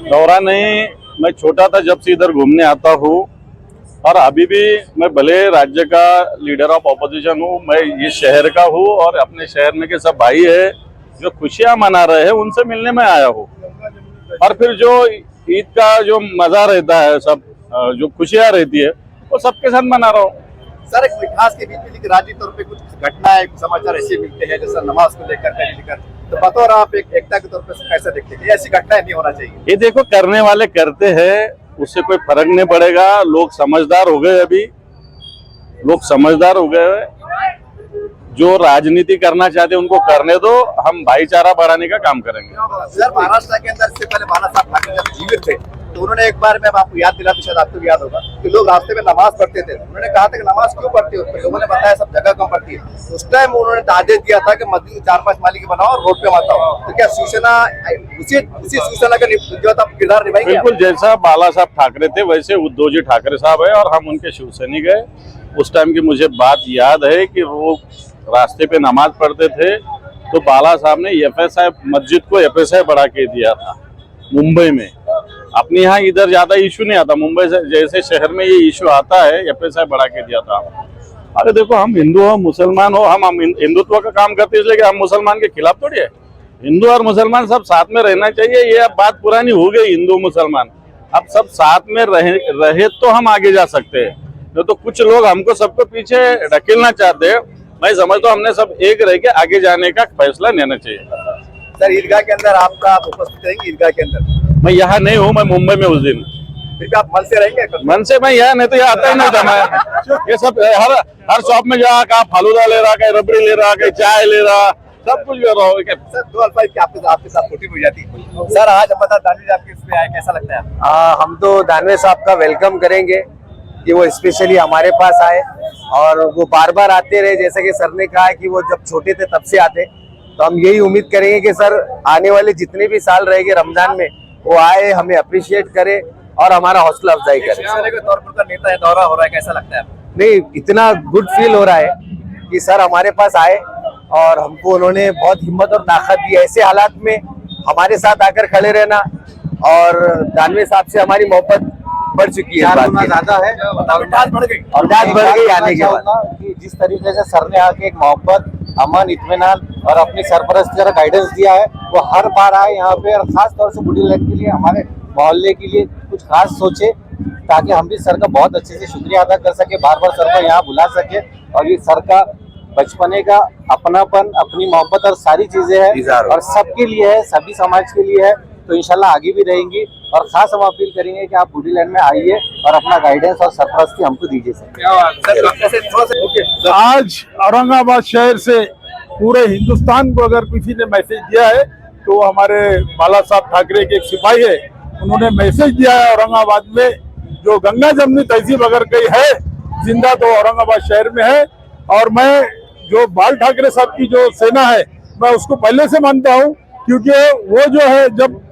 दौरा नहीं, मैं छोटा था जब से इधर घूमने आता हूँ और अभी भी मैं भले राज्य का लीडर ऑफ ऑपोजिशन हूँ, मैं ये शहर का हूँ और अपने शहर में के सब भाई है जो खुशियाँ मना रहे हैं उनसे मिलने में आया हूँ। और फिर जो ईद का जो मजा रहता है, सब जो खुशियाँ रहती है वो सबके साथ मना रहा हूँ। सर, एक मिठास के बीच में राजनीति तौर पे कुछ घटनाएं, समाचार ऐसे मिलते हैं जैसे नमाज को लेकर, तो बतौर आप एक एकता के तौर पे कैसे देखते हैं? ऐसी घटनाएं नहीं होना चाहिए। ये देखो, करने वाले करते हैं, उससे कोई फर्क नहीं पड़ेगा। लोग समझदार हो गए, अभी लोग समझदार हो गए। जो राजनीति करना चाहते हैं उनको करने दो, हम भाईचारा बढ़ाने का काम करेंगे। सर, महाराष्ट्र के अंदर से पहले बाला साहब ठाकरे जब जीवित थे तो उन्होंने एक बार, मैं आपको याद दिलाता, शायद आपको याद होगा कि लोग रास्ते में नमाज पढ़ते थे। उन्होंने कहा था कि नमाज क्यों पढ़ती है, लोगों ने बताया सब जगह कम पढ़ती है। उस टाइम उन्होंने आदेश दिया था कि मस्जिद 4-5 माली की बनाओ और रोड पे मत आओ। तो क्या शिवसेना उसी शिवसेना का जो था किरदार निभाएगी? बिल्कुल, जैसा बाला साहब ठाकरे थे वैसे उद्धव जी ठाकरे साहब है और हम उनके शिवसैनिक है। उस टाइम की मुझे बात याद है कि वो रास्ते पे नमाज पढ़ते थे तो बाला साहब ने एफएसआई मस्जिद को एफएसआई बढ़ा के दिया था मुंबई में। अपने यहाँ इधर ज्यादा इशू नहीं आता, मुंबई से जैसे शहर में ये इशू आता है, एफएसआई बढ़ा के दिया था। अरे देखो, हम हिंदू हो मुसलमान हो, हम हिंदुत्व का काम करते हैं इसलिए कि हम मुसलमान के खिलाफ थोड़ी है। हिंदू और मुसलमान सब साथ में रहना चाहिए। ये अब बात पुरानी हो गई, हिंदू मुसलमान अब सब साथ में रहे तो हम आगे जा सकते हैं। तो कुछ लोग हमको सबको पीछे ढकेलना चाहते हैं। मैं समझता हूँ हमने सब एक रह के आगे जाने का फैसला लेना चाहिए। सर, ईदगाह के अंदर आप उपस्थित रहेंगे? ईदगाह के अंदर मैं यहाँ नहीं हूँ, मैं मुंबई में उस दिन। फिर भी आप मन से रहेंगे? मन से मैं यहाँ नहीं तो यहाँ आता ही नहीं था मैं। ये सब हर शॉप में जा, कहा फालूदा ले रहा, कहीं रबड़ी ले रहा, कहीं चाय ले रहा, सब कुछ कर रहा हूँ। सर, 2 अल्फाज की आपके साथ छोटी हो जाती है। सर, आज हम बता दानवे आपके इसमें आए, कैसा लगता है? हम तो दानवे साहब का वेलकम करेंगे कि वो स्पेशली हमारे पास आए और वो बार बार आते रहे। जैसे कि सर ने कहा कि वो जब छोटे थे तब से आते, तो हम यही उम्मीद करेंगे कि सर आने वाले जितने भी साल रहेंगे रमजान में वो आए, हमें अप्रिशिएट करे और हमारा हौसला अफजाई करे। शिवसेना के तौर पर नेता है, दौरा हो रहा है, कैसा लगता है? नहीं, इतना गुड फील हो रहा है कि सर हमारे पास आए और हमको उन्होंने बहुत हिम्मत और ताकत दी। ऐसे हालात में हमारे साथ आकर खड़े रहना, और दानवे साहब से हमारी मोहब्बत बढ़ चुकी है, ज्यादा है, बढ़ गई आने के बाद। कि जिस तरीके से सर ने आके एक मोहब्बत, अमन, इत्मीनान और अपनी सरपरस्ती का गाइडेंस दिया है, वो हर बार आए यहाँ पे और खास तौर से बूढ़ी लाइन के लिए, हमारे मोहल्ले के लिए कुछ खास सोचे ताकि हम भी सर का बहुत अच्छे से शुक्रिया अदा कर सके, बार बार सर को यहाँ बुला सके। और ये सर का बचपने का अपनापन, अपनी मोहब्बत और सारी चीजें हैं और सबके लिए है, सभी समाज के लिए है। तो इंशाल्लाह आगे भी रहेंगी और खास हम अपील करेंगे कि आप बूढ़ी लाइन में आइए और अपना गाइडेंस और सरपरस्ती हमको दीजिए सर। आज औरंगाबाद शहर से पूरे हिंदुस्तान को अगर किसी ने मैसेज दिया है तो हमारे बाला साहब ठाकरे के एक सिपाही है, उन्होंने मैसेज दिया है औरंगाबाद में जो गंगा जमनी तहजीब अगर कहीं है जिंदा तो औरंगाबाद शहर में है। और मैं जो बाल ठाकरे साहब की जो सेना है मैं उसको पहले से मानता हूँ, क्योंकि वो जो है जब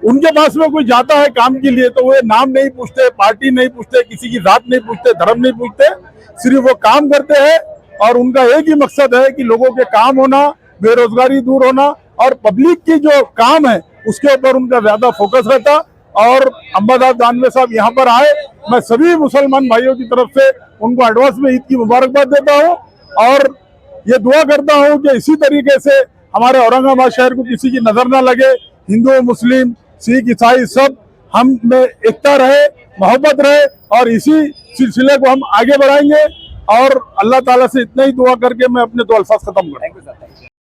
उनके पास में कोई जाता है काम के लिए तो वो नाम नहीं पूछते, पार्टी नहीं पूछते, किसी की जात नहीं पूछते, धर्म नहीं पूछते, सिर्फ वो काम करते हैं और उनका एक ही मकसद है कि लोगों के काम होना, बेरोजगारी दूर होना और पब्लिक की जो काम है उसके ऊपर उनका ज्यादा फोकस रहता। और अंबादास दानवे साहब यहाँ पर आए, मैं सभी मुसलमान भाइयों की तरफ से उनको एडवांस में ईद की मुबारकबाद देता हूँ और ये दुआ करता हूँ कि इसी तरीके से हमारे औरंगाबाद शहर को किसी की नजर ना लगे, हिंदू, मुस्लिम, सिख, ईसाई सब हम में एकता रहे, मोहब्बत रहे और इसी सिलसिले को हम आगे बढ़ाएंगे। और अल्लाह ताला से इतना ही दुआ करके मैं अपने 2 अल्फाज खत्म करूंगा।